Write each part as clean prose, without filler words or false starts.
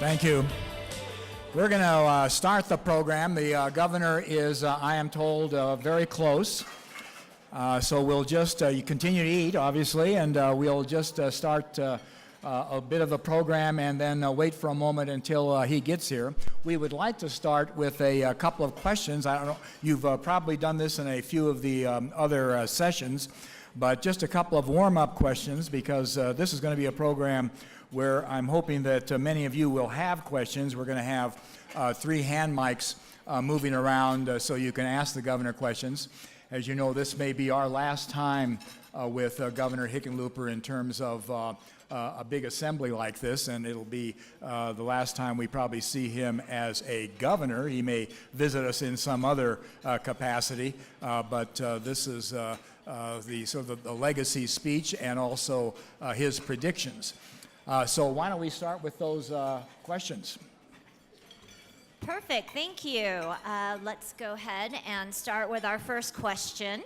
Thank you. We're going to start the program. The governor is, I am told, very close. So we'll just, you continue to eat, obviously, and we'll just start a bit of a program and then wait for a moment until he gets here. We would like to start with a couple of questions. I don't know, you've probably done this in a few of the other sessions, but just a couple of warm-up questions because this is going to be a program where I'm hoping that many of you will have questions. We're going to have 3 hand mics moving around so you can ask the governor questions. As you know, this may be our last time with Governor Hickenlooper in terms of a big assembly like this, and it'll be the last time we probably see him as a governor. He may visit us in some other capacity, but this is the sort of the legacy speech and also his predictions. So why don't we start with those questions? Perfect, thank you. Let's go ahead and start with our first question.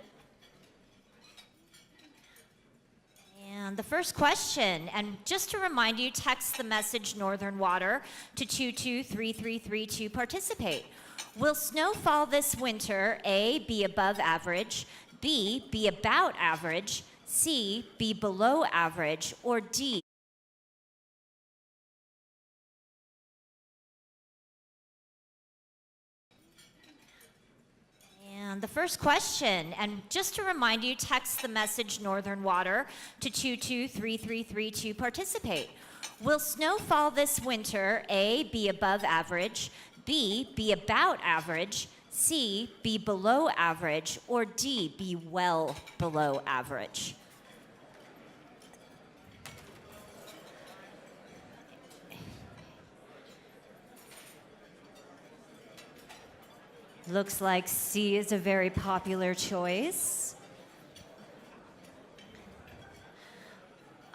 And the first question, and just to remind you, text the message Northern Water to 223333 to participate. Will snowfall this winter, A, be above average, B, be about average, C, be below average, or D? And the first question, and just to remind you, text the message Northern Water to 223333 to participate. Will snowfall this winter, A, be above average, B, be about average, C, be below average, or D, be well below average? Looks like C is a very popular choice.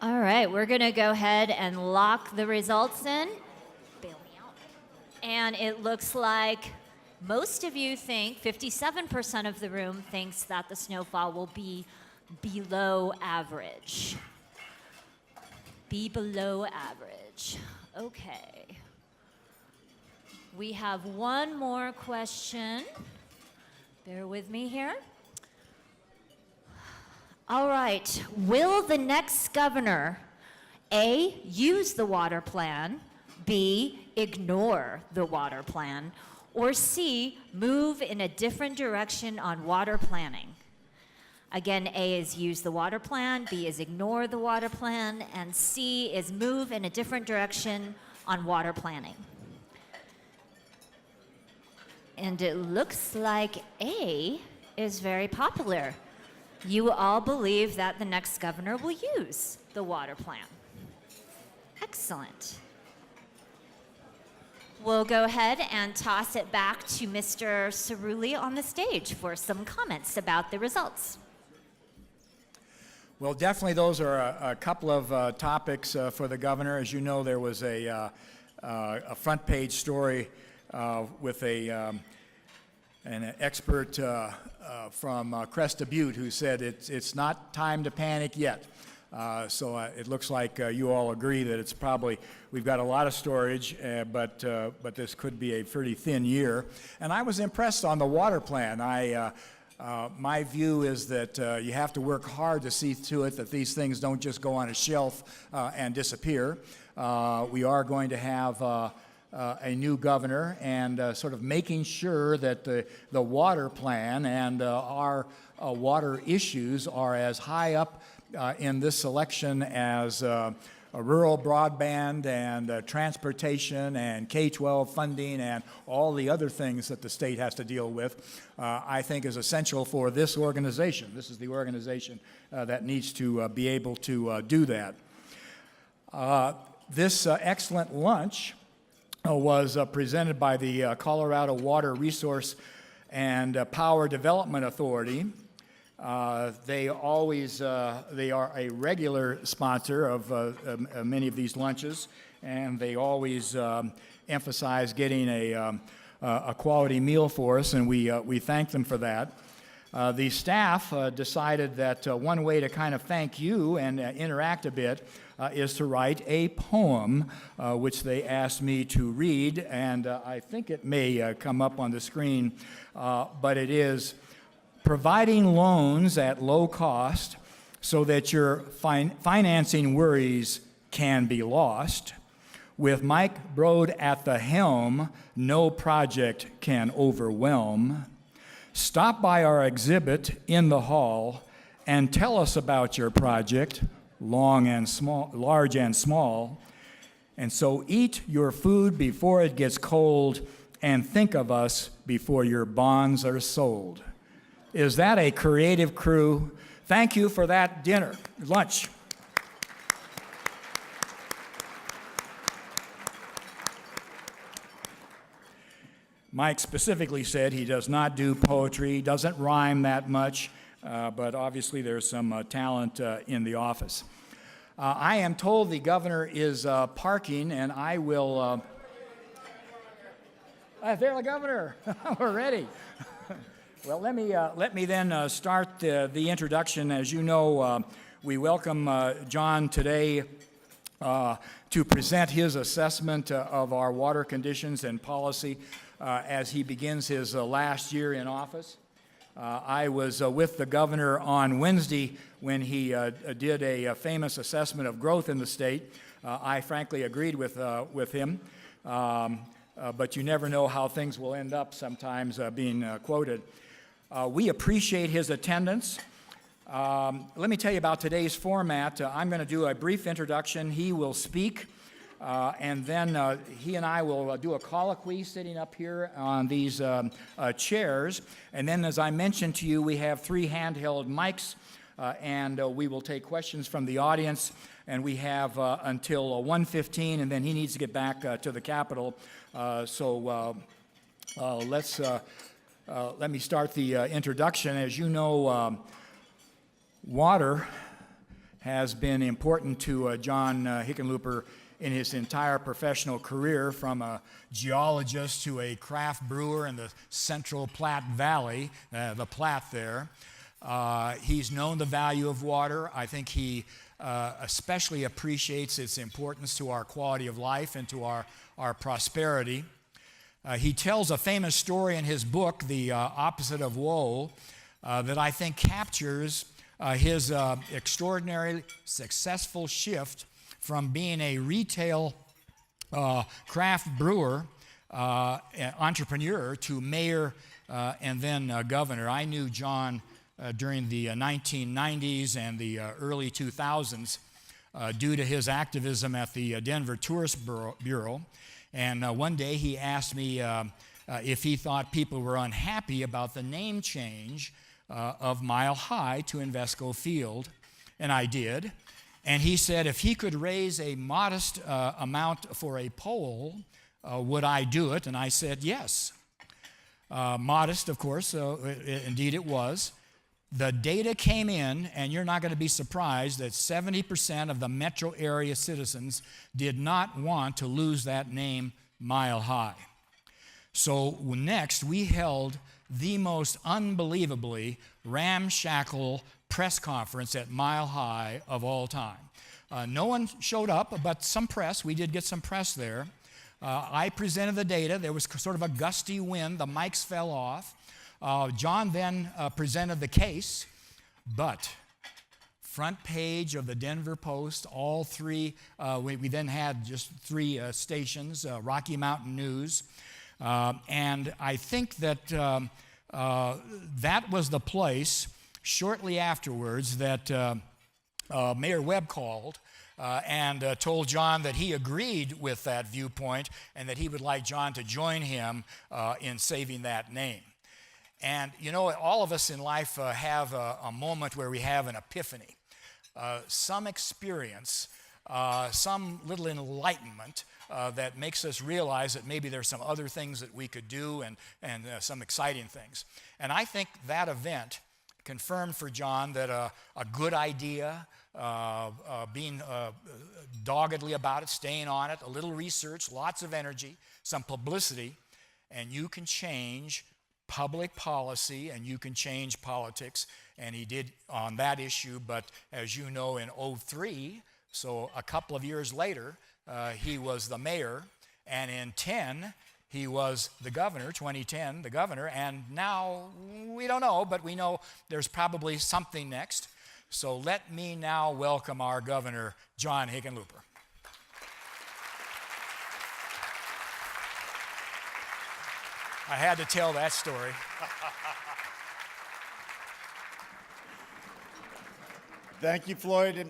All right, we're going to go ahead and lock the results in. Bail me out. And it looks like most of you think, 57% of the room thinks that the snowfall will be below average. Be below average. Okay. We have one more question. Bear with me here. All right. Will the next governor, A, use the water plan, B, ignore the water plan, or C, move in a different direction on water planning? Again, A is use the water plan, B is ignore the water plan, and C is move in a different direction on water planning. And it looks like A is very popular. You all believe that the next governor will use the water plan. Excellent. We'll go ahead and toss it back to Mr. Cerulli on the stage for some comments about the results. Well, definitely those are a couple of topics for the governor. As you know, there was a front page story with an expert from Cresta Butte who said it's not time to panic yet. So it looks like you all agree that it's probably, we've got a lot of storage, but this could be a pretty thin year. And I was impressed on the water plan. My view is that you have to work hard to see to it that these things don't just go on a shelf and disappear. We are going to have a new governor and sort of making sure that the water plan and our water issues are as high up in this selection as rural broadband and transportation and K-12 funding and all the other things that the state has to deal with, I think is essential for this organization. This is the organization that needs to be able to do that. This excellent lunch was presented by the Colorado Water Resource and Power Development Authority. They are a regular sponsor of many of these lunches, and they always emphasize getting a quality meal for us, and we thank them for that. The staff decided that one way to kind of thank you and interact a bit is to write a poem, which they asked me to read, and I think it may come up on the screen, but it is providing loans at low cost so that your financing worries can be lost. With Mike Brode at the helm, no project can overwhelm. Stop by our exhibit in the hall and tell us about your project, large and small. And so eat your food before it gets cold and think of us before your bonds are sold. Is that a creative crew? Thank you for that lunch. Mike specifically said he does not do poetry, doesn't rhyme that much, but obviously there's some talent in the office. I am told the governor is parking, and I will... There's the governor. We're ready. Well, let me then start the introduction. As you know, we welcome John today to present his assessment of our water conditions and policy as he begins his last year in office. I was with the governor on Wednesday when he did a famous assessment of growth in the state. I frankly agreed with him, but you never know how things will end up sometimes being quoted. We appreciate his attendance. Let me tell you about today's format. I'm going to do a brief introduction. He will speak. And then he and I will do a colloquy sitting up here on these chairs. And then, as I mentioned to you, we have 3 handheld mics, and we will take questions from the audience. And we have until 1:15, and then he needs to get back to the Capitol. So let me start the introduction. As you know, water has been important to John Hickenlooper in his entire professional career, from a geologist to a craft brewer in the Central Platte Valley, the Platte there. He's known the value of water. I think he especially appreciates its importance to our quality of life and to our prosperity. He tells a famous story in his book, The Opposite of Woe, that I think captures his extraordinarily successful shift from being a retail craft brewer, entrepreneur, to mayor and then governor. I knew John during the 1990s and the early 2000s due to his activism at the Denver Tourist Bureau. And one day he asked me if he thought people were unhappy about the name change of Mile High to Invesco Field, and I did. And he said if he could raise a modest amount for a poll, would I do it? And I said yes. Modest, of course, indeed it was. The data came in, and you're not going to be surprised that 70% of the metro area citizens did not want to lose that name, Mile High. So next, we held the most unbelievably ramshackle press conference at Mile High of all time. No one showed up, but some press. We did get some press there. I presented the data. There was sort of a gusty wind. The mics fell off. John then presented the case, but front page of the Denver Post, all 3, we then had just 3 stations, Rocky Mountain News, and I think that that was the place shortly afterwards that Mayor Webb called and told John that he agreed with that viewpoint and that he would like John to join him in saving that name. And, you know, all of us in life have a moment where we have an epiphany, some experience, some little enlightenment that makes us realize that maybe there's some other things that we could do and some exciting things. And I think that event confirmed for John that a good idea, being doggedly about it, staying on it, a little research, lots of energy, some publicity, and you can change public policy and you can change politics. And he did on that issue, but as you know, in 2003, So a couple of years later, he was the mayor, and in 10, he was the governor, 2010, the governor, and now we don't know, but we know there's probably something next. So let me now welcome our governor, John Hickenlooper. I had to tell that story. Thank you, Floyd,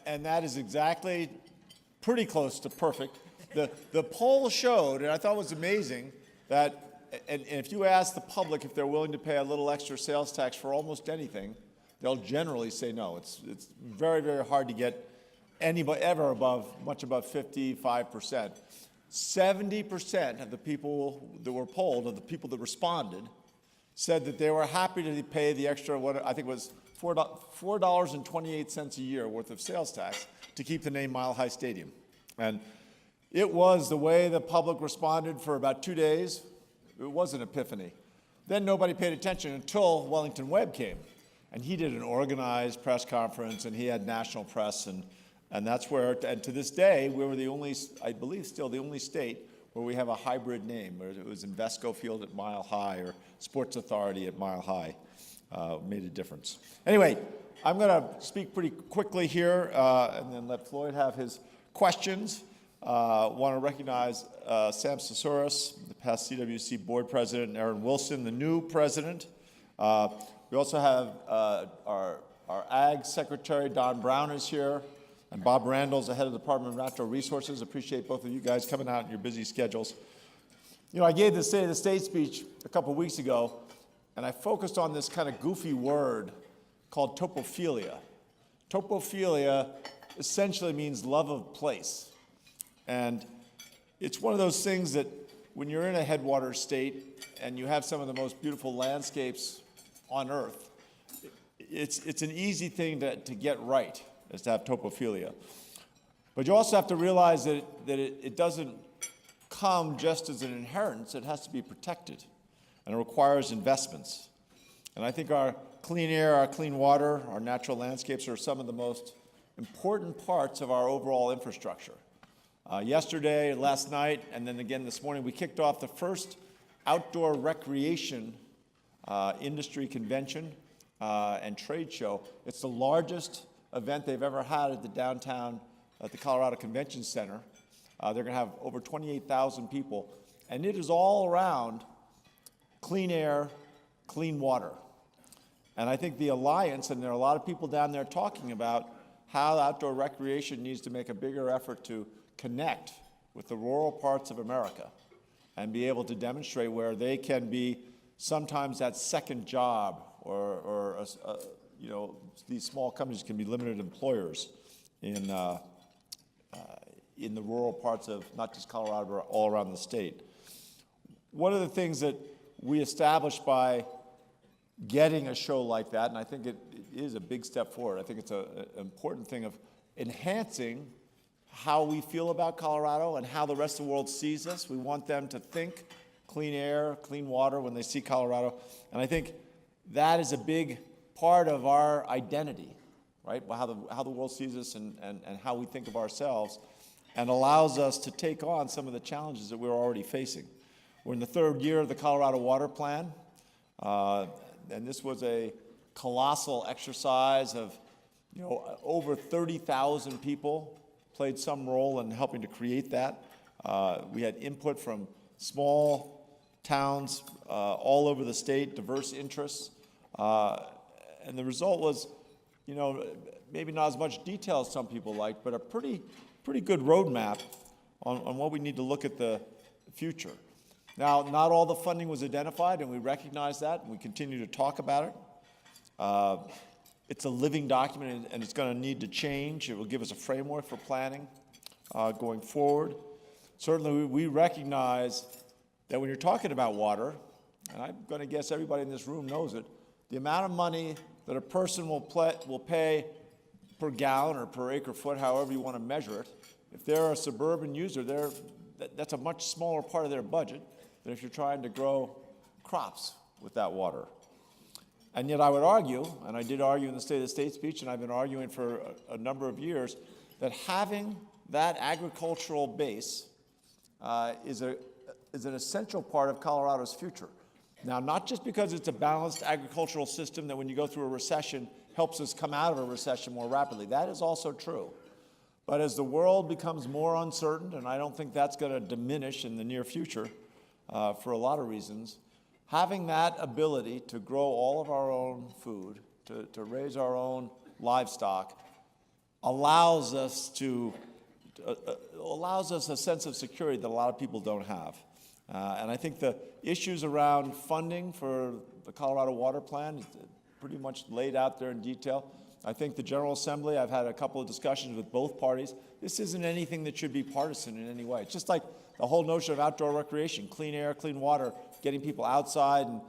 and that is exactly pretty close to perfect. The poll showed, and I thought it was amazing, that and if you ask the public if they're willing to pay a little extra sales tax for almost anything, they'll generally say no. It's very, very hard to get anybody ever much above 55%. 70% of the people that were polled, of the people that responded, said that they were happy to pay the extra, what I think was $4.28 a year worth of sales tax to keep the name Mile High Stadium. And it was the way the public responded for about 2 days. It was an epiphany. Then nobody paid attention until Wellington Webb came. And he did an organized press conference, and he had national press, and that's where, and to this day, we were the only, I believe still the only state where we have a hybrid name, where it was Invesco Field at Mile High or Sports Authority at Mile High. Made a difference. Anyway, I'm going to speak pretty quickly here and then let Floyd have his questions. Want to recognize Sam Sosouris, the past CWC board president, and Aaron Wilson, the new president. We also have our Ag Secretary, Don Brown, is here, and Bob Randall's the head of the Department of Natural Resources. Appreciate both of you guys coming out in your busy schedules. You know, I gave the State of the State speech a couple of weeks ago, and I focused on this kind of goofy word called topophilia. Topophilia essentially means love of place. And it's one of those things that when you're in a headwater state and you have some of the most beautiful landscapes on earth, it's an easy thing to get right, is to have topophilia. But you also have to realize that it doesn't come just as an inheritance. It has to be protected, and it requires investments. And I think our clean air, our clean water, our natural landscapes are some of the most important parts of our overall infrastructure. Yesterday, last night, and then again this morning, we kicked off the first outdoor recreation industry convention and trade show. It's the largest event they've ever had at the Colorado Convention Center. They're going to have over 28,000 people, and it is all around clean air, clean water. And I think the Alliance, and there are a lot of people down there talking about how outdoor recreation needs to make a bigger effort to connect with the rural parts of America and be able to demonstrate where they can be sometimes that second job, or you know, these small companies can be limited employers in the rural parts of not just Colorado, but all around the state. One of the things that we established by getting a show like that, and I think it is a big step forward. I think it's an important thing of enhancing how we feel about Colorado and how the rest of the world sees us. We want them to think clean air, clean water when they see Colorado. And I think that is a big part of our identity, right? How the world sees us and how we think of ourselves, and allows us to take on some of the challenges that we're already facing. We're in the third year of the Colorado Water Plan, and this was a colossal exercise of, you know, over 30,000 people played some role in helping to create that. We had input from small towns all over the state, diverse interests, and the result was, you know, maybe not as much detail as some people like, but a pretty good roadmap on what we need to look at the future. Now, not all the funding was identified, and we recognize that, and we continue to talk about it. It's a living document, and it's going to need to change. It will give us a framework for planning going forward. Certainly, we recognize that when you're talking about water, and I'm going to guess everybody in this room knows it, the amount of money that a person will pay per gallon or per acre foot, however you want to measure it, if they're a suburban user, that's a much smaller part of their budget than if you're trying to grow crops with that water. And yet I would argue, and I did argue in the State of the State speech, and I've been arguing for a number of years, that having that agricultural base is an essential part of Colorado's future. Now, not just because it's a balanced agricultural system that when you go through a recession helps us come out of a recession more rapidly. That is also true. But as the world becomes more uncertain, and I don't think that's going to diminish in the near future for a lot of reasons, having that ability to grow all of our own food, to raise our own livestock, allows us a sense of security that a lot of people don't have. And I think the issues around funding for the Colorado Water Plan is pretty much laid out there in detail. I think the General Assembly, I've had a couple of discussions with both parties. This isn't anything that should be partisan in any way. It's just like the whole notion of outdoor recreation, clean air, clean water, getting people outside and,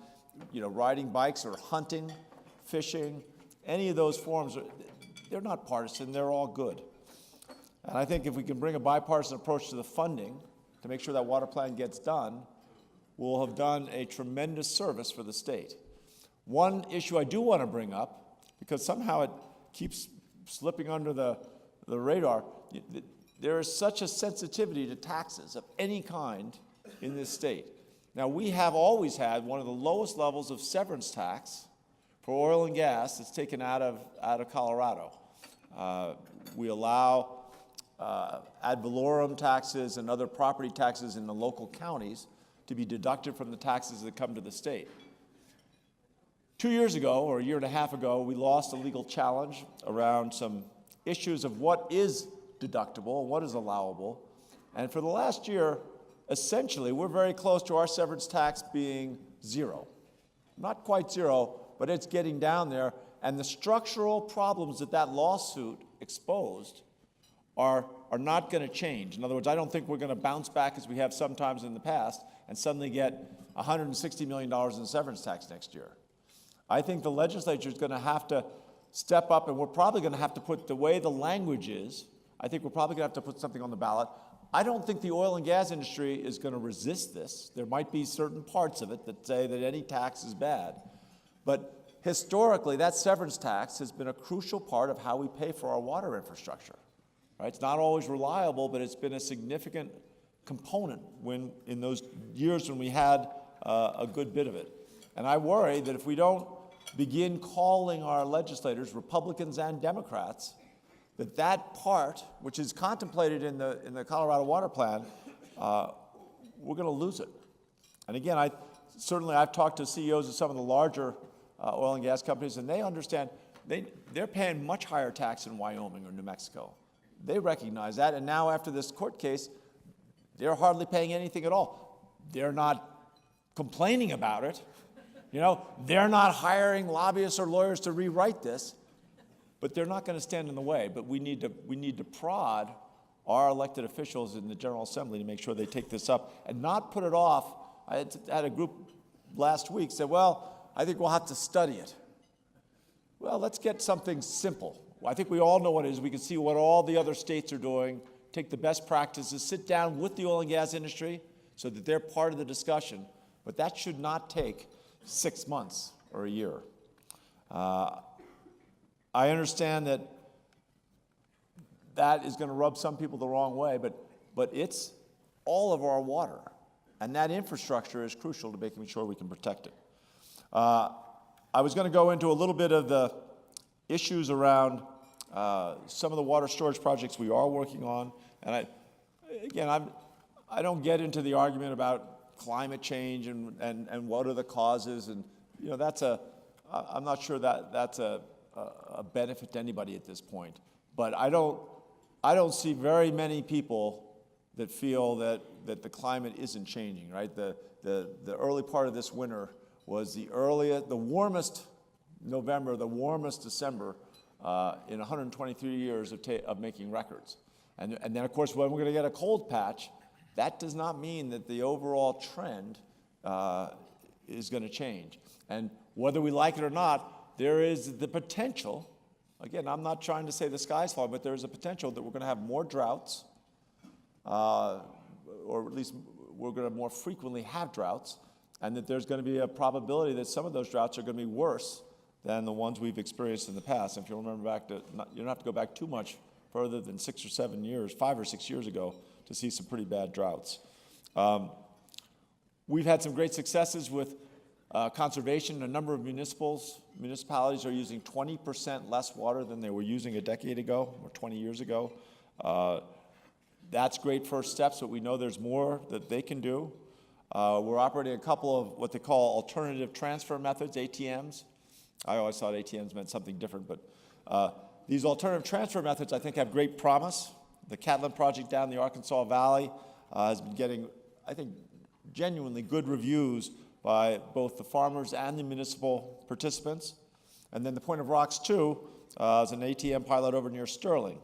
riding bikes or hunting, fishing, any of those forms, they're not partisan, they're all good. And I think if we can bring a bipartisan approach to the funding to make sure that water plan gets done, we'll have done a tremendous service for the state. One issue I do want to bring up, because somehow it keeps slipping under the radar, there is such a sensitivity to taxes of any kind in this state. Now, we have always had one of the lowest levels of severance tax for oil and gas that's taken out of Colorado. We allow ad valorem taxes and other property taxes in the local counties to be deducted from the taxes that come to the state. 2 years ago, or a year and a half ago, we lost a legal challenge around some issues of what is deductible and what is allowable. And for the last year, essentially, we're very close to our severance tax being zero. Not quite zero, but it's getting down there. And the structural problems that lawsuit exposed are not going to change. In other words, I don't think we're going to bounce back as we have sometimes in the past and suddenly get $160 million in severance tax next year. I think the legislature is going to have to step up, and we're probably going to have to put, the way the language is, I think we're probably going to have to put something on the ballot. I don't think the oil and gas industry is going to resist this. There might be certain parts of it that say that any tax is bad. But historically, that severance tax has been a crucial part of how we pay for our water infrastructure. Right? It's not always reliable, but it's been a significant component in those years when we had a good bit of it. And I worry that if we don't begin calling our legislators, Republicans and Democrats, that part, which is contemplated in the Colorado Water Plan, we're going to lose it. And again, I've talked to CEOs of some of the larger oil and gas companies, and they understand they're paying much higher tax in Wyoming or New Mexico. They recognize that, and now after this court case, they're hardly paying anything at all. They're not complaining about it. They're not hiring lobbyists or lawyers to rewrite this, but they're not going to stand in the way. But we need to prod our elected officials in the General Assembly to make sure they take this up and not put it off. I had a group last week said, well, I think we'll have to study it. Well, let's get something simple. I think we all know what it is. We can see what all the other states are doing, take the best practices, sit down with the oil and gas industry so that they're part of the discussion. But that should not take 6 months or a year. I understand that is going to rub some people the wrong way, but it's all of our water. And that infrastructure is crucial to making sure we can protect it. I was going to go into a little bit of the issues around some of the water storage projects we are working on. And I don't get into the argument about climate change and what are the causes. And, I'm not sure that's a benefit to anybody at this point. But I don't see very many people that feel that the climate isn't changing, right? The early part of this winter was the warmest November, the warmest December in 123 years of making records. And then, of course, when we're going to get a cold patch, that does not mean that the overall trend is going to change. And whether we like it or not, there is the potential, again, I'm not trying to say the sky's falling, but there's a potential that we're going to have more droughts, or at least we're going to more frequently have droughts, and that there's going to be a probability that some of those droughts are going to be worse than the ones we've experienced in the past. If you remember you don't have to go back too much further than 6 or 7 years, 5 or 6 years ago, to see some pretty bad droughts. We've had some great successes with conservation. A number of municipalities are using 20% less water than they were using a decade ago or 20 years ago. That's great first steps, but we know there's more that they can do. We're operating a couple of what they call alternative transfer methods, ATMs. I always thought ATMs meant something different, but these alternative transfer methods, I think, have great promise. The Catlin project down in the Arkansas Valley has been getting, I think, genuinely good reviews by both the farmers and the municipal participants. And then the Point of Rocks 2 is an ATM pilot over near Sterling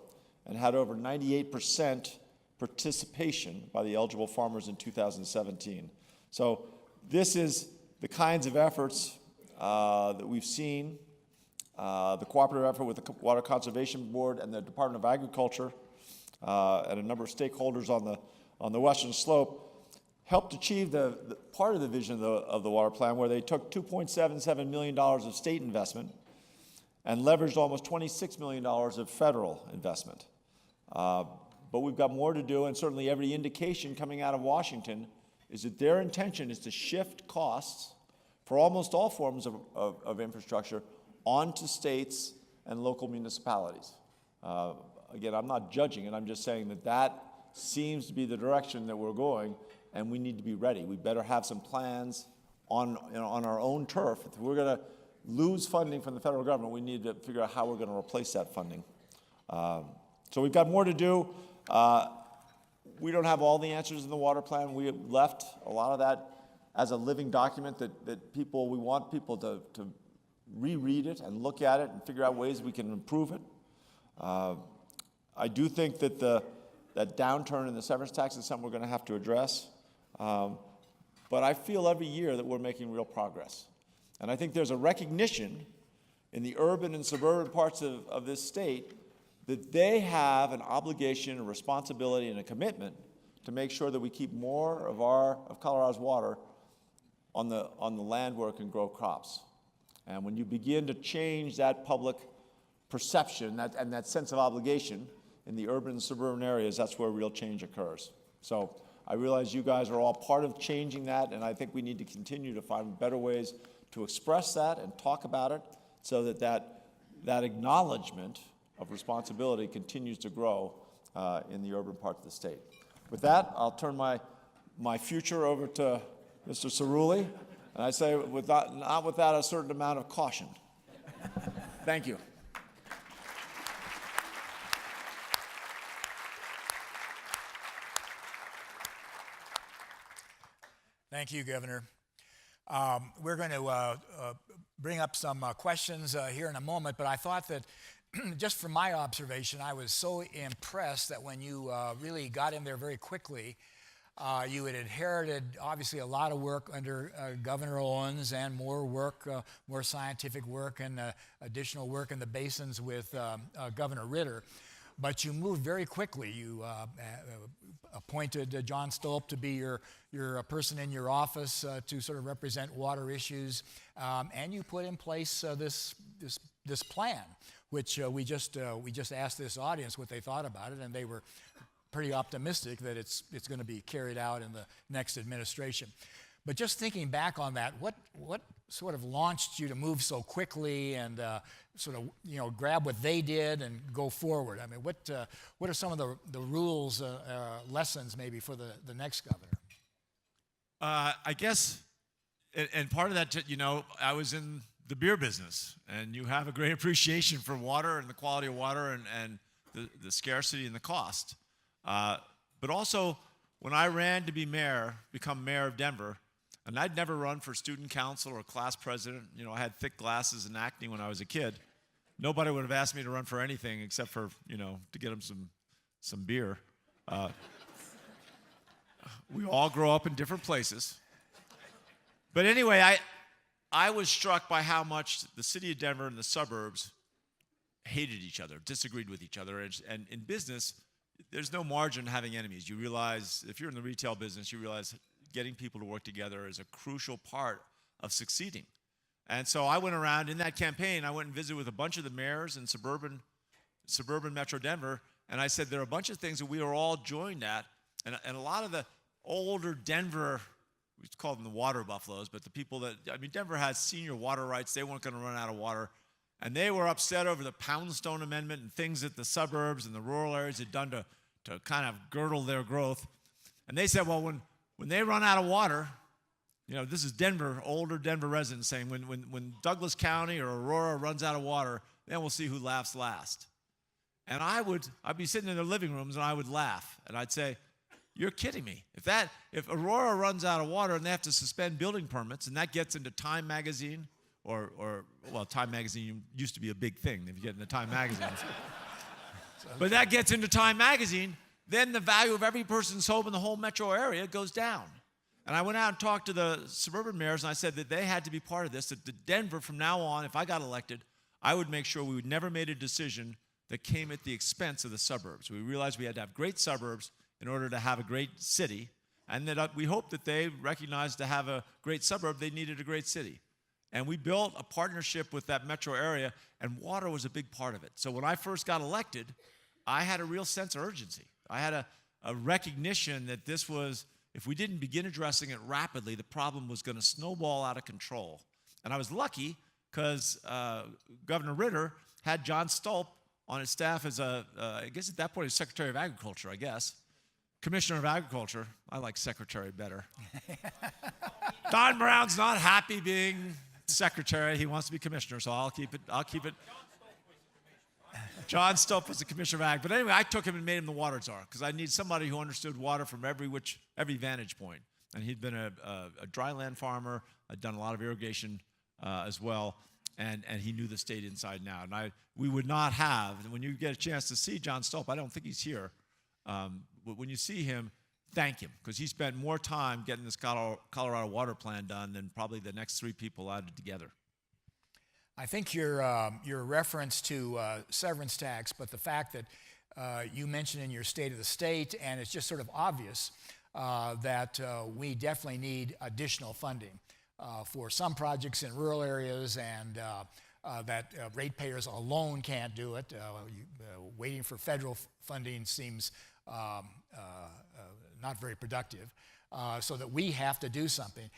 and had over 98% participation by the eligible farmers in 2017. So this is the kinds of efforts that we've seen, the cooperative effort with the Water Conservation Board and the Department of Agriculture and a number of stakeholders on the Western Slope helped achieve the part of the vision of the water plan, where they took $2.77 million of state investment and leveraged almost $26 million of federal investment. But we've got more to do, and certainly every indication coming out of Washington is that their intention is to shift costs for almost all forms of infrastructure onto states and local municipalities. Again, I'm not judging it, I'm just saying that that seems to be the direction that we're going, and we need to be ready. We better have some plans on our own turf. If we're going to lose funding from the federal government, we need to figure out how we're going to replace that funding. So we've got more to do. We don't have all the answers in the water plan. We have left a lot of that as a living document that we want people to reread it and look at it and figure out ways we can improve it. I do think that that downturn in the severance tax is something we're going to have to address. But I feel every year that we're making real progress. And I think there's a recognition in the urban and suburban parts of this state that they have an obligation, a responsibility, and a commitment to make sure that we keep more of Colorado's water on the land where it can grow crops. And when you begin to change that public perception and that sense of obligation in the urban and suburban areas, that's where real change occurs. So I realize you guys are all part of changing that, and I think we need to continue to find better ways to express that and talk about it so that acknowledgement of responsibility continues to grow in the urban part of the state. With that, I'll turn my future over to Mr. Cerulli, and I say not without a certain amount of caution. Thank you. Thank you, Governor. We're going to bring up some questions here in a moment, but I thought that just from my observation, I was so impressed that when you really got in there very quickly, you had inherited obviously a lot of work under Governor Owens and more work, more scientific work and additional work in the basins with Governor Ritter. But you moved very quickly. You appointed John Stolp to be your person in your office to sort of represent water issues, and you put in place this plan, which we just asked this audience what they thought about it, and they were pretty optimistic that it's going to be carried out in the next administration. But just thinking back on that, what sort of launched you to move so quickly and sort of grab what they did and go forward? I mean, what are some of the rules, lessons maybe for the next governor? I guess, and part of that, I was in the beer business, and you have a great appreciation for water and the quality of water and the scarcity and the cost. But also, when I ran to become mayor of Denver, and I'd never run for student council or class president. I had thick glasses and acne when I was a kid. Nobody would have asked me to run for anything except for, to get them some beer. We all grow up in different places. But anyway, I was struck by how much the city of Denver and the suburbs hated each other, disagreed with each other. And in business, there's no margin in having enemies. You realize, if you're in the retail business, you realize getting people to work together is a crucial part of succeeding. And so I went around in that campaign, I went and visited with a bunch of the mayors in suburban Metro Denver, And I said, there are a bunch of things that we are all joined at, and a lot of the older Denver, we call them the water buffaloes, but the people that, I mean, Denver has senior water rights. They weren't going to run out of water. And they were upset over the Poundstone Amendment and things that the suburbs and the rural areas had done to kind of girdle their growth. And they said, well, when they run out of water, you know, this is Denver, older Denver residents saying, when Douglas County or Aurora runs out of water, then we'll see who laughs last. And I'd be sitting in their living rooms and I would laugh. And I'd say, you're kidding me. If Aurora runs out of water and they have to suspend building permits, and that gets into Time Magazine, well, Time Magazine used to be a big thing if you get into Time Magazine. But that gets into Time Magazine, then the value of every person's home in the whole metro area goes down. And I went out and talked to the suburban mayors, and I said that they had to be part of this, that Denver, from now on, if I got elected, I would make sure we would never made a decision that came at the expense of the suburbs. We realized we had to have great suburbs in order to have a great city, and that we hoped that they recognized to have a great suburb, they needed a great city. And we built a partnership with that metro area, and water was a big part of it. So when I first got elected, I had a real sense of urgency. I had a recognition that this was, if we didn't begin addressing it rapidly, the problem was going to snowball out of control. And I was lucky because Governor Ritter had John Stolp on his staff as I guess at that point, he was Secretary of Agriculture, I guess. Commissioner of Agriculture. I like Secretary better. Don Brown's not happy being Secretary. He wants to be Commissioner, so I'll keep it. John Stolp was the Commissioner of Ag. But anyway, I took him and made him the water czar because I need somebody who understood water from every vantage point. And he'd been a dryland farmer, had done a lot of irrigation as well, and he knew the state inside and out. And we would not have, and when you get a chance to see John Stolp, I don't think he's here, but when you see him, thank him, because he spent more time getting this Colorado water plan done than probably the next three people added together. I think your reference to severance tax, but the fact that you mentioned in your State of the State, and it's just sort of obvious that we definitely need additional funding for some projects in rural areas, and that ratepayers alone can't do it. Waiting for federal funding seems not very productive, so that we have to do something.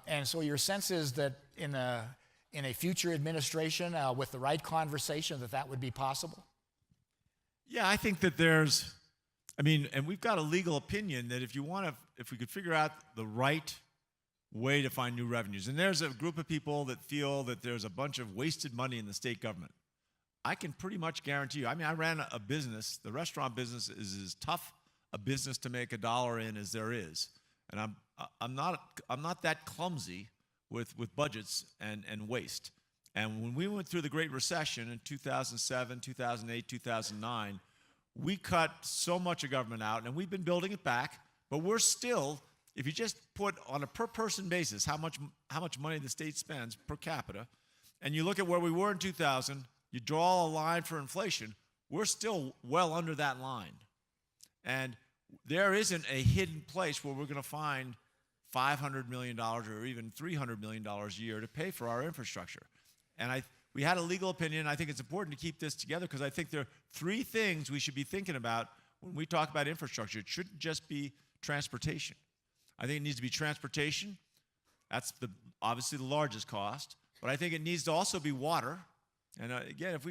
And so your sense is that in a future administration, with the right conversation, that would be possible? Yeah, I think that and we've got a legal opinion that if we could figure out the right way to find new revenues, and there's a group of people that feel that there's a bunch of wasted money in the state government, I can pretty much guarantee you, I ran a business, the restaurant business is as tough a business to make $1 in as there is. And I'm not that clumsy with budgets and waste. And when we went through the Great Recession in 2007, 2008, 2009, we cut so much of government out, and we've been building it back, but we're still, if you just put on a per person basis how much money the state spends per capita, and you look at where we were in 2000, you draw a line for inflation, we're still well under that line. And there isn't a hidden place where we're going to find $500 million or even $300 million a year to pay for our infrastructure. And we had a legal opinion. I think it's important to keep this together because I think there are three things we should be thinking about when we talk about infrastructure. It shouldn't just be transportation. I think it needs to be transportation. That's obviously the largest cost. But I think it needs to also be water. And again, if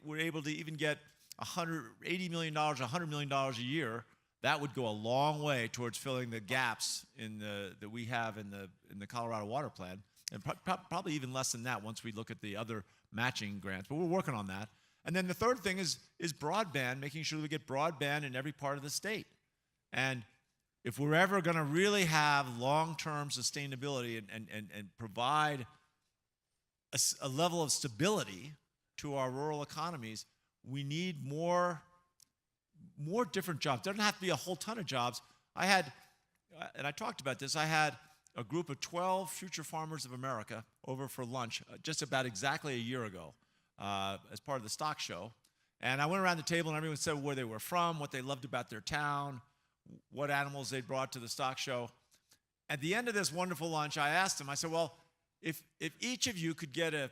we're able to even get $80 million, $100 million a year, that would go a long way towards filling the gaps that we have in the Colorado Water Plan, and probably even less than that once we look at the other matching grants. But we're working on that. And then the third thing is broadband, making sure we get broadband in every part of the state. And if we're ever going to really have long-term sustainability and provide a level of stability to our rural economies, we need more different jobs. There doesn't have to be a whole ton of jobs. I talked about this, I had a group of 12 Future Farmers of America over for lunch just about exactly a year ago as part of the stock show. And I went around the table and everyone said where they were from, what they loved about their town, what animals they brought to the stock show. At the end of this wonderful lunch, I asked them, I said, well, if each of you could get a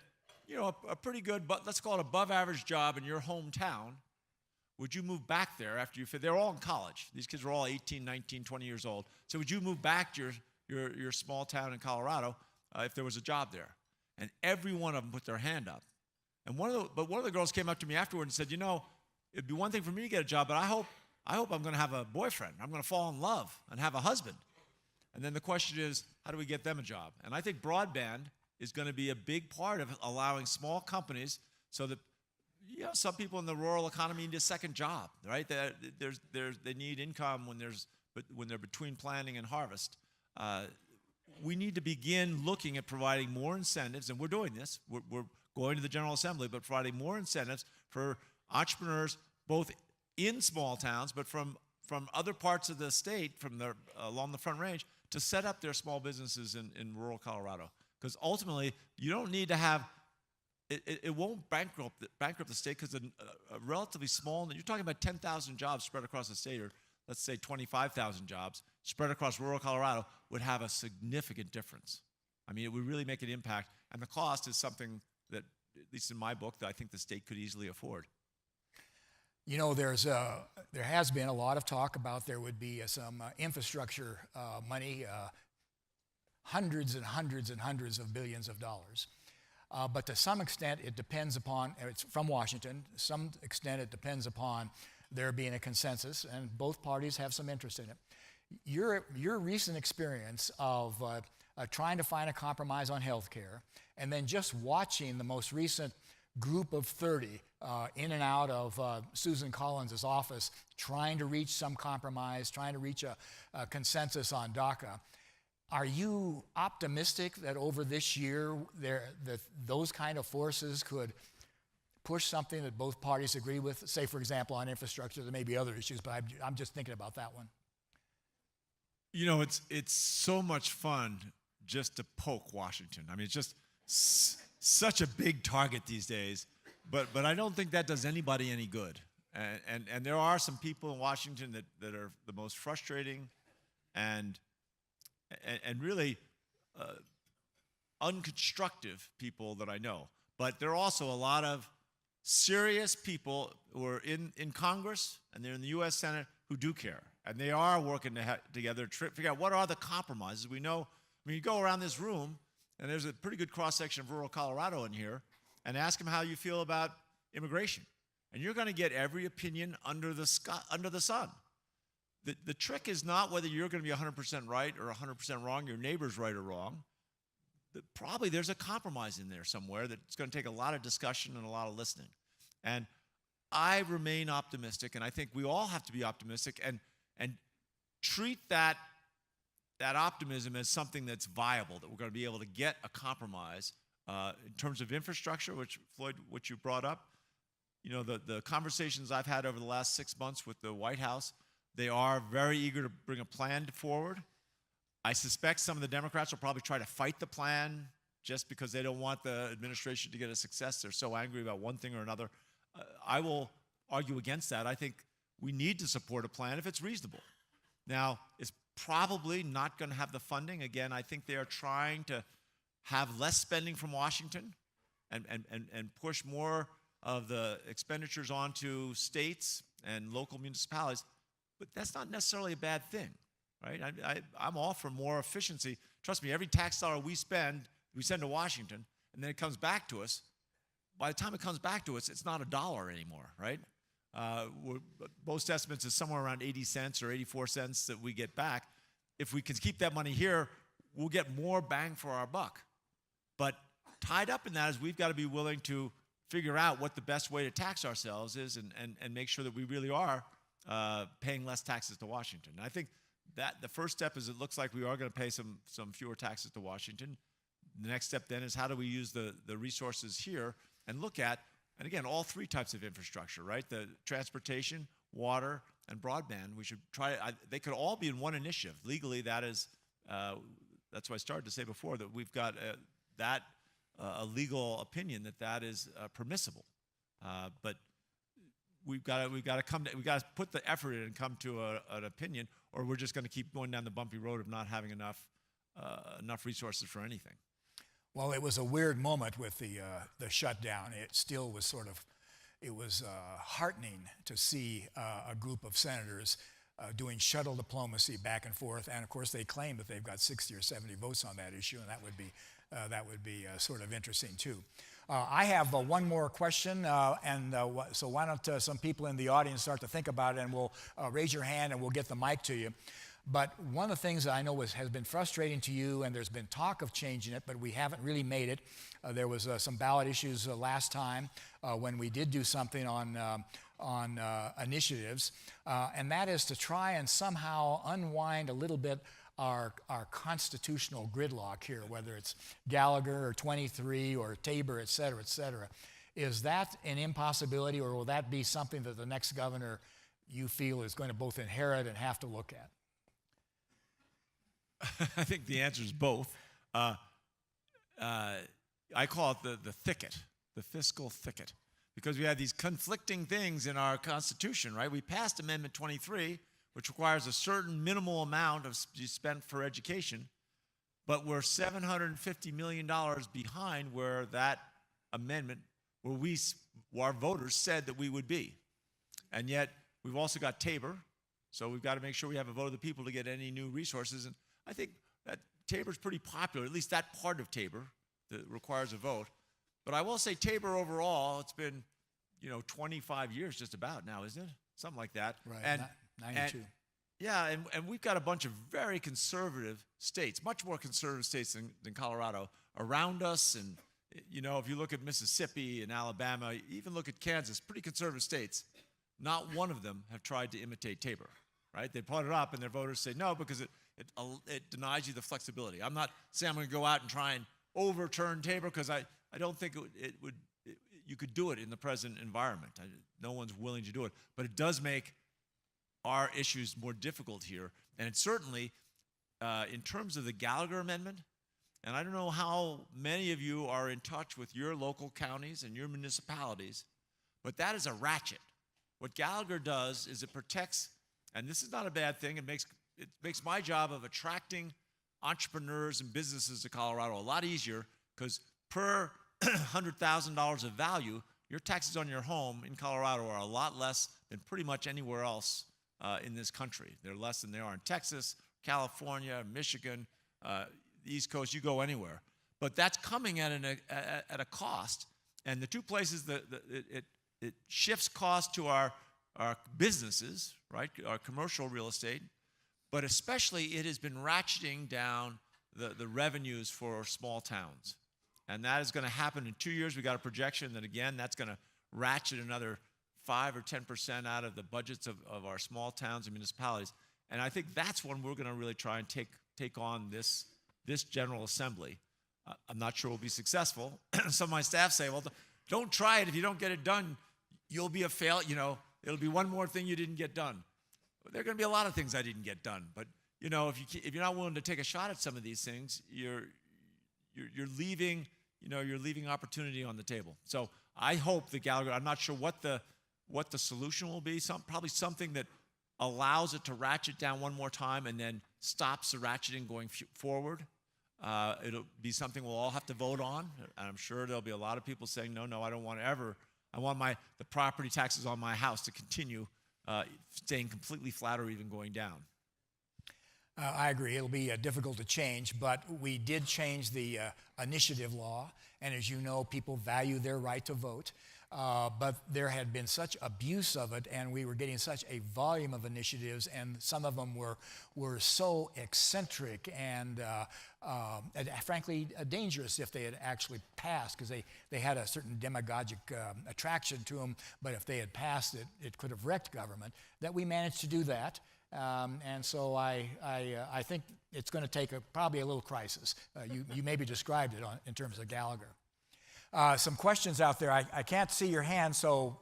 pretty good, let's call it above average job in your hometown, would you move back there after they're all in college. These kids are all 18, 19, 20 years old. So would you move back to your small town in Colorado if there was a job there? And every one of them put their hand up. And one of the girls came up to me afterward and said, it'd be one thing for me to get a job, but I hope I'm going to have a boyfriend. I'm going to fall in love and have a husband. And then the question is, how do we get them a job? And I think broadband is going to be a big part of allowing small companies so that some people in the rural economy need a second job, right? They need income when they're between planting and harvest. We need to begin looking at providing more incentives, and we're doing this. We're going to the General Assembly, but providing more incentives for entrepreneurs, both in small towns, but from other parts of the state, along the Front Range, to set up their small businesses in rural Colorado. Because ultimately, you don't need to have, it won't bankrupt the state, because a relatively small, you're talking about 10,000 jobs spread across the state, or let's say 25,000 jobs spread across rural Colorado would have a significant difference. I mean, it would really make an impact, and the cost is something that, at least in my book, that I think the state could easily afford. There has been a lot of talk about there would be some infrastructure money, hundreds and hundreds and hundreds of billions of dollars. But to some extent, it depends upon, it's from Washington, to some extent it depends upon there being a consensus, and both parties have some interest in it. Your recent experience of trying to find a compromise on health care, and then just watching the most recent group of 30 in and out of Susan Collins' office, trying to reach some compromise, trying to reach a consensus on DACA. Are you optimistic that over this year those kind of forces could push something that both parties agree with? Say, for example, on infrastructure. There may be other issues, but I'm just thinking about that one. It's so much fun just to poke Washington. I mean, it's just such a big target these days, but I don't think that does anybody any good. And there are some people in Washington that are the most frustrating and really unconstructive people that I know. But there are also a lot of serious people who are in Congress and they're in the U.S. Senate who do care. And they are working together to figure out what are the compromises. We know, I mean, you go around this room, and there's a pretty good cross-section of rural Colorado in here, and ask them how you feel about immigration. And you're going to get every opinion under the sun. The trick is not whether you're going to be 100% right or 100% wrong, your neighbor's right or wrong. Probably there's a compromise in there somewhere that's going to take a lot of discussion and a lot of listening. And I remain optimistic, and I think we all have to be optimistic and treat that optimism as something that's viable, that we're going to be able to get a compromise in terms of infrastructure, which, Floyd, what you brought up. The conversations I've had over the last 6 months with the White House, they are very eager to bring a plan forward. I suspect some of the Democrats will probably try to fight the plan just because they don't want the administration to get a success. They're so angry about one thing or another. I will argue against that. I think we need to support a plan if it's reasonable. Now, it's probably not going to have the funding. Again, I think they are trying to have less spending from Washington and push more of the expenditures onto states and local municipalities. But that's not necessarily a bad thing, right? I'm all for more efficiency. Trust me, every tax dollar we send to Washington, and then it comes back to us. By the time it comes back to us, it's not $1 anymore, right? Most estimates is somewhere around 80 cents or 84 cents that we get back. If we can keep that money here, we'll get more bang for our buck. But tied up in that is we've got to be willing to figure out what the best way to tax ourselves is and make sure that we really are paying less taxes to Washington. And I think that the first step is it looks like we are going to pay some fewer taxes to Washington. The next step then is how do we use the resources here and look at, and again, all three types of infrastructure, right? The transportation, water, and broadband. We should try, they could all be in one initiative. Legally, that is, that's what I started to say before, that we've got a legal opinion that is permissible. But we've got to put the effort in and come to an opinion, or we're just going to keep going down the bumpy road of not having enough resources for anything. Well, it was a weird moment with the shutdown. It still was sort of, it was heartening to see a group of senators doing shuttle diplomacy back and forth. And of course, they claim that they've got 60 or 70 votes on that issue, and that would be sort of interesting too. I have one more question, so why don't some people in the audience start to think about it, and we'll raise your hand and we'll get the mic to you. But one of the things that I know has been frustrating to you, and there's been talk of changing it, but we haven't really made it. There was some ballot issues last time when we did do something on initiatives, and that is to try and somehow unwind a little bit our constitutional gridlock here, whether it's Gallagher or 23 or Tabor, et cetera, et cetera. Is that an impossibility, or will that be something that the next governor you feel is going to both inherit and have to look at? I think the answer is both. I call it the thicket, the fiscal thicket, because we have these conflicting things in our Constitution, right? We passed Amendment 23, which requires a certain minimal amount of spent for education, but we're $750 million behind where that amendment, where our voters said that we would be. And yet, we've also got Tabor, so we've got to make sure we have a vote of the people to get any new resources. And I think that Tabor's pretty popular, at least that part of Tabor that requires a vote. But I will say Tabor overall, it's been, 25 years just about now, isn't it? Something like that. Right, and 92. And we've got a bunch of very conservative states, much more conservative states than Colorado around us. And, if you look at Mississippi and Alabama, even look at Kansas, pretty conservative states, not one of them have tried to imitate Tabor, right? They brought it up and their voters say no because it denies you the flexibility. I'm not saying I'm going to go out and try and overturn Tabor because I don't think you could do it in the present environment. No one's willing to do it. But it does make our issues more difficult here. And it certainly, in terms of the Gallagher Amendment, and I don't know how many of you are in touch with your local counties and your municipalities, but that is a ratchet. What Gallagher does is it protects, and this is not a bad thing, it makes my job of attracting entrepreneurs and businesses to Colorado a lot easier, because per $100,000 of value, your taxes on your home in Colorado are a lot less than pretty much anywhere else in this country. They're less than they are in Texas, California, Michigan, the East Coast, you go anywhere. But that's coming at a cost, and the two places that it shifts cost to our businesses, right, our commercial real estate, but especially it has been ratcheting down the revenues for small towns. And that is going to happen in 2 years. We got a projection that, again, that's going to ratchet another 5 or 10% out of the budgets of our small towns and municipalities. And I think that's when we're going to really try and take on this General Assembly. I'm not sure we'll be successful. Some of my staff say, well, don't try it. If you don't get it done, you'll be a fail. It'll be one more thing you didn't get done. But there are going to be a lot of things I didn't get done. But, if you're not willing to take a shot at some of these things, you're leaving opportunity on the table. So I hope that Gallagher, I'm not sure what the solution will be, probably something that allows it to ratchet down one more time and then stops the ratcheting going forward. It'll be something we'll all have to vote on. And I'm sure there'll be a lot of people saying, no, I don't want to ever. I want the property taxes on my house to continue staying completely flat or even going down. I agree. It'll be difficult to change, but we did change the initiative law, and as you know, people value their right to vote. But there had been such abuse of it, and we were getting such a volume of initiatives, and some of them were so eccentric and frankly dangerous if they had actually passed, because they had a certain demagogic attraction to them. But if they had passed it could have wrecked government. That we managed to do that. And so I think it's going to take probably a little crisis. You maybe described it in terms of Gallagher. Some questions out there. I can't see your hand, so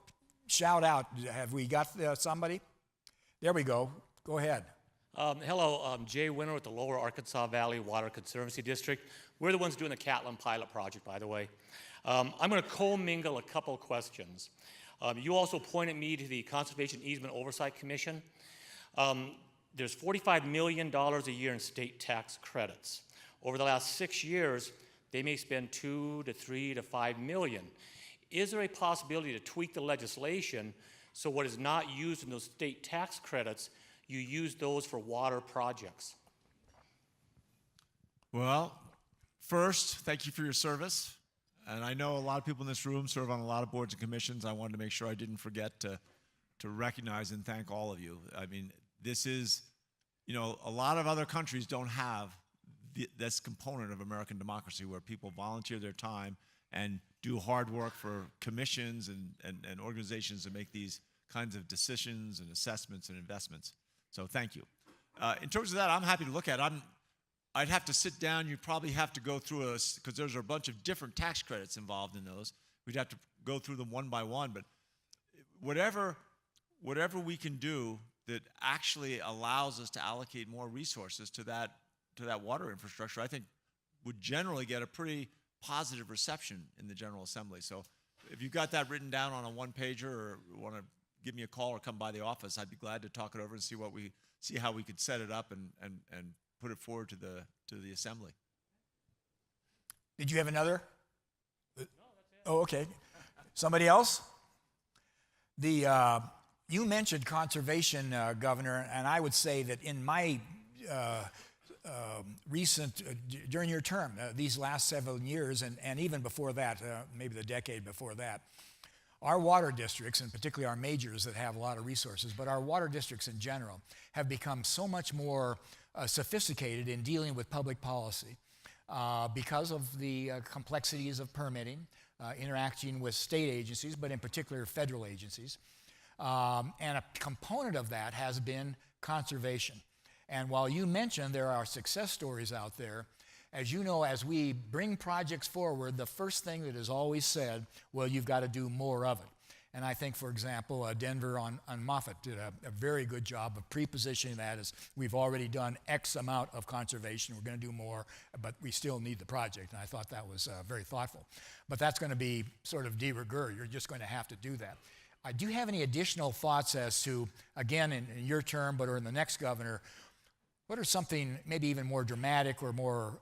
shout out. Have we got somebody? There we go. Go ahead. Hello, I'm Jay Winter with the Lower Arkansas Valley Water Conservancy District. We're the ones doing the Catlin pilot project, by the way. I'm going to co-mingle a couple questions. You also pointed me to the Conservation Easement Oversight Commission. There's $45 million a year in state tax credits. Over the last 6 years, they may spend $2 to $3 to $5 million. Is there a possibility to tweak the legislation so what is not used in those state tax credits, you use those for water projects? Well, first, thank you for your service. And I know a lot of people in this room serve on a lot of boards and commissions. I wanted to make sure I didn't forget to recognize and thank all of you. I mean, this is, a lot of other countries don't have this component of American democracy where people volunteer their time and do hard work for commissions and organizations to make these kinds of decisions and assessments and investments. So thank you. In terms of that, I'm happy to look at it. I'd have to sit down. You'd probably have to go through because there's a bunch of different tax credits involved in those. We'd have to go through them one by one. But whatever we can do that actually allows us to allocate more resources to that water infrastructure, I think would generally get a pretty positive reception in the General Assembly. So if you've got that written down on a one-pager or want to give me a call or come by the office, I'd be glad to talk it over and see how we could set it up and put it forward to the Assembly. Did you have another? No, that's it. Oh, okay. Somebody else? You mentioned conservation, Governor, and I would say that in my during your term, these last several years, and even before that, maybe the decade before that, our water districts, and particularly our majors that have a lot of resources, but our water districts in general, have become so much more sophisticated in dealing with public policy because of the complexities of permitting, interacting with state agencies, but in particular federal agencies. And a component of that has been conservation. And while you mentioned there are success stories out there, as you know, as we bring projects forward, the first thing that is always said, well, you've got to do more of it. And I think, for example, Denver on Moffett did a very good job of pre-positioning that as we've already done X amount of conservation, we're going to do more, but we still need the project. And I thought that was very thoughtful. But that's going to be sort of de rigueur. You're just going to have to do that. Do you have any additional thoughts as to, again, in your term, but or in the next governor, what are something maybe even more dramatic or more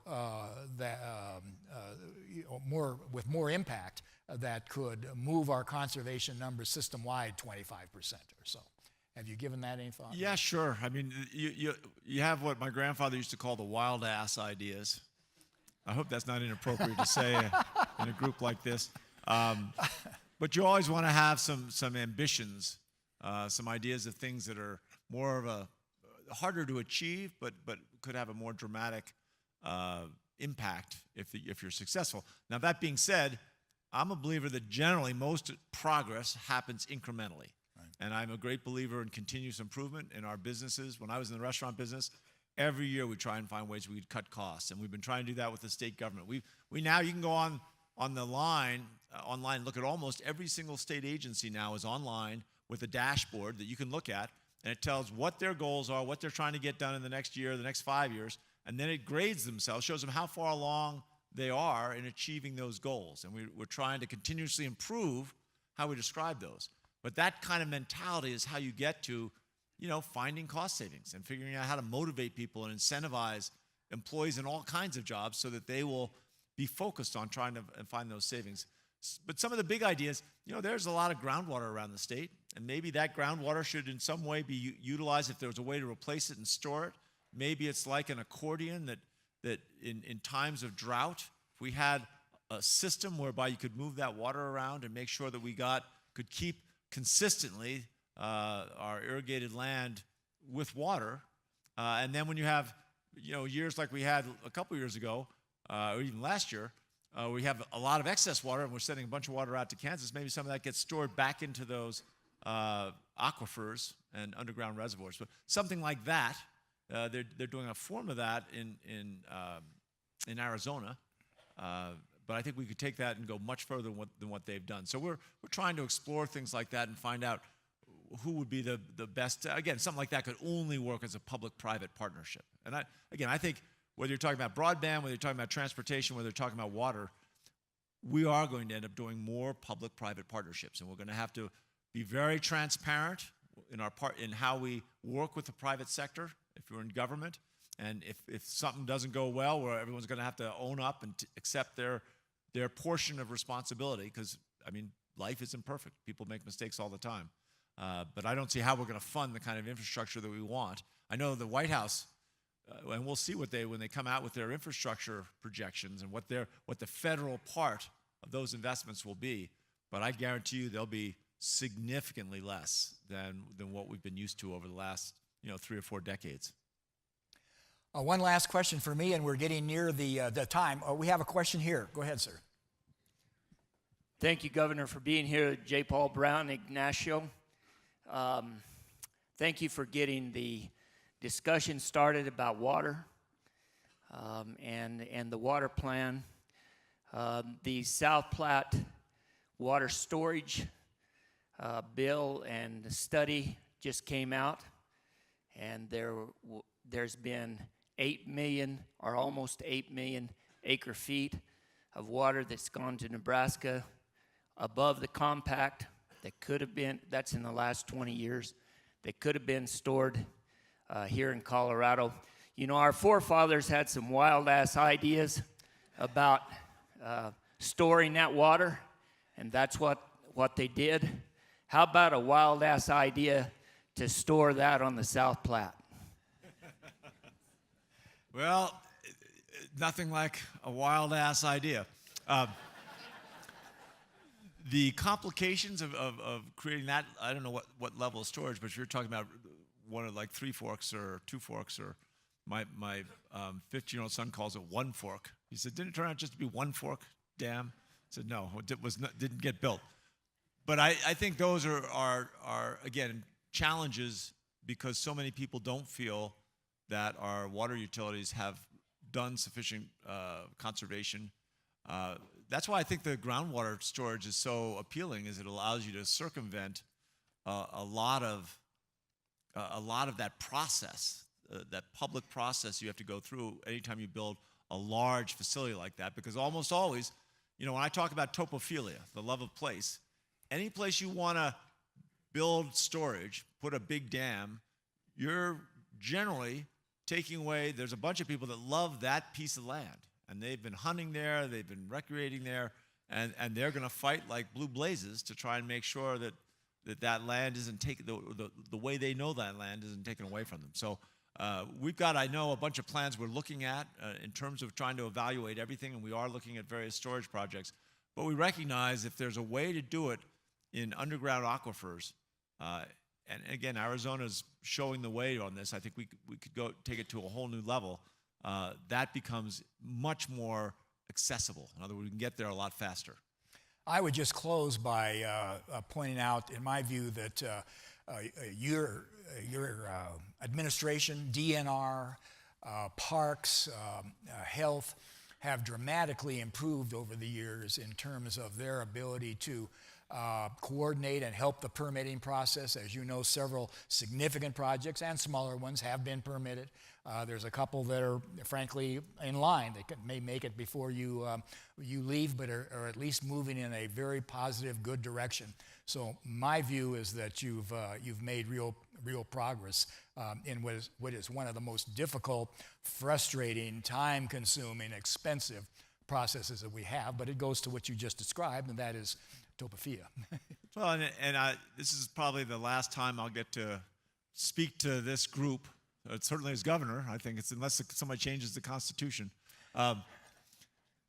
with more impact that could move our conservation numbers system-wide 25% or so? Have you given that any thought? Yeah, sure. I mean, you have what my grandfather used to call the wild ass ideas. I hope that's not inappropriate to say in a group like this. But you always want to have some ambitions, some ideas of things that are more of a harder to achieve, but could have a more dramatic impact if you're successful. Now, that being said, I'm a believer that generally most progress happens incrementally. Right. And I'm a great believer in continuous improvement in our businesses. When I was in the restaurant business, every year we try and find ways we could cut costs, and we've been trying to do that with the state government. We now, you can go on the line, online, look at almost every single state agency now is online with a dashboard that you can look at, and it tells what their goals are, what they're trying to get done in the next year, the next 5 years, and then it grades themselves, shows them how far along they are in achieving those goals. And we're trying to continuously improve how we describe those. But that kind of mentality is how you get to, finding cost savings and figuring out how to motivate people and incentivize employees in all kinds of jobs so that they will be focused on trying to find those savings. But some of the big ideas, there's a lot of groundwater around the state, and maybe that groundwater should in some way be utilized if there was a way to replace it and store it. Maybe it's like an accordion that in times of drought, if we had a system whereby you could move that water around and make sure that we could keep consistently our irrigated land with water. And then when you have, years like we had a couple years ago, or even last year, we have a lot of excess water and we're sending a bunch of water out to Kansas. Maybe some of that gets stored back into those aquifers and underground reservoirs. But something like that, they're doing a form of that in Arizona. But I think we could take that and go much further than what they've done. So we're trying to explore things like that and find out who would be the best. Again, something like that could only work as a public-private partnership. And I think whether you're talking about broadband, whether you're talking about transportation, whether you're talking about water, we are going to end up doing more public-private partnerships. And we're going to have to be very transparent in how we work with the private sector if you're in government. And if something doesn't go well, where everyone's going to have to own up and accept their portion of responsibility, because I mean, life isn't perfect. People make mistakes all the time. But I don't see how we're going to fund the kind of infrastructure that we want. I know the White House, and we'll see when they come out with their infrastructure projections and what the federal part of those investments will be. But I guarantee you they'll be significantly less than what we've been used to over the last 3 or 4 decades. One last question for me, and we're getting near the time. We have a question here. Go ahead, sir. Thank you, Governor, for being here. J. Paul Brown, Ignacio. Thank you for getting the discussion started about water and the water plan. The South Platte water storage bill and study just came out, and there's been 8 million or almost 8 million acre feet of water that's gone to Nebraska above the compact that could have been, that's in the last 20 years, that could have been stored here in Colorado. You know, our forefathers had some wild-ass ideas about storing that water, and that's what they did. How about a wild-ass idea to store that on the South Platte? Well, nothing like a wild-ass idea. The complications of creating that, I don't know what level of storage, but you're talking about one of like 3 forks or 2 forks, or my 15-year-old son calls it 1 fork. He said, didn't it turn out just to be 1 fork dam? I said, no, didn't get built. But I think those are again, challenges because so many people don't feel that our water utilities have done sufficient conservation. That's why I think the groundwater storage is so appealing, is it allows you to circumvent a lot of that process, that public process you have to go through anytime you build a large facility like that. Because almost always, when I talk about topophilia, the love of place, any place you want to build storage, put a big dam, you're generally taking away, there's a bunch of people that love that piece of land. And they've been hunting there, they've been recreating there, and they're going to fight like blue blazes to try and make sure that land isn't taken, the way they know that land isn't taken away from them. So we've got, I know, a bunch of plans we're looking at in terms of trying to evaluate everything, and we are looking at various storage projects. But we recognize if there's a way to do it in underground aquifers, and again, Arizona's showing the way on this. I think we could go take it to a whole new level. That becomes much more accessible. In other words, we can get there a lot faster. I would just close by pointing out, in my view, that your administration, DNR, parks, health, have dramatically improved over the years in terms of their ability to coordinate and help the permitting process. As you know, several significant projects and smaller ones have been permitted. There's a couple that are, frankly, in line. They may make it before you leave, but are at least moving in a very positive, good direction. So my view is that you've made real progress in what is one of the most difficult, frustrating, time-consuming, expensive processes that we have. But it goes to what you just described, and that is topophilia. Well, and this is probably the last time I'll get to speak to this group. Certainly as governor, I think it's unless somebody changes the Constitution. And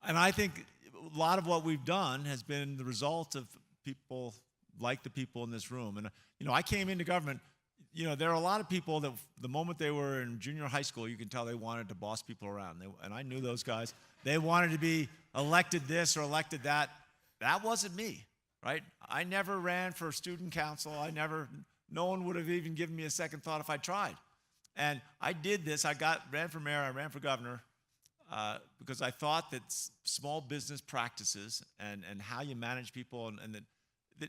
I think a lot of what we've done has been the result of people like the people in this room. And, I came into government, there are a lot of people that the moment they were in junior high school, you can tell they wanted to boss people around. And I knew those guys. They wanted to be elected this or elected that. That wasn't me, right? I never ran for student council. No one would have even given me a second thought if I tried. And I did this. Ran for mayor, I ran for governor, because I thought that small business practices and how you manage people, and that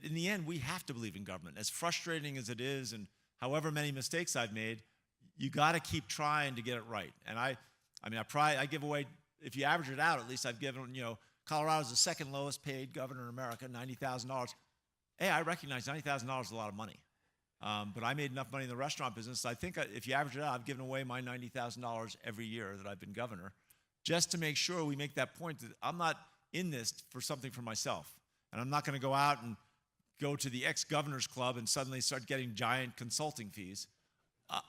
in the end, we have to believe in government. As frustrating as it is, and however many mistakes I've made, you got to keep trying to get it right. And I give away, if you average it out, at least I've given, Colorado's the second lowest paid governor in America, $90,000. Hey, I recognize $90,000 is a lot of money. But I made enough money in the restaurant business. I think if you average it out, I've given away my $90,000 every year that I've been governor, just to make sure we make that point that I'm not in this for something for myself. And And I'm not going to go out and go to the ex-governor's club and suddenly start getting giant consulting fees.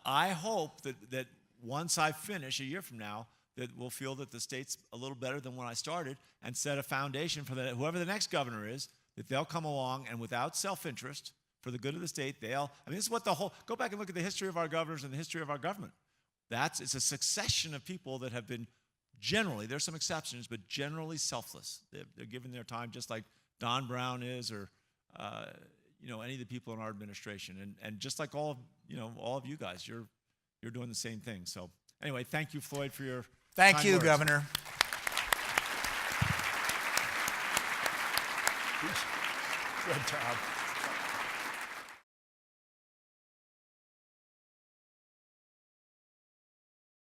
I hope that once I finish a year from now, that we'll feel that the state's a little better than when I started and set a foundation for whoever the next governor is, that they'll come along and without self-interest, for the good of the state, this is what go back and look at the history of our governors and the history of our government. It's a succession of people that have been generally, there's some exceptions, but generally selfless. They're giving their time just like Don Brown is, or any of the people in our administration. And just like all of you guys, you're doing the same thing. So anyway, thank you, Floyd, for your Thank kind you, words. Governor. Good job.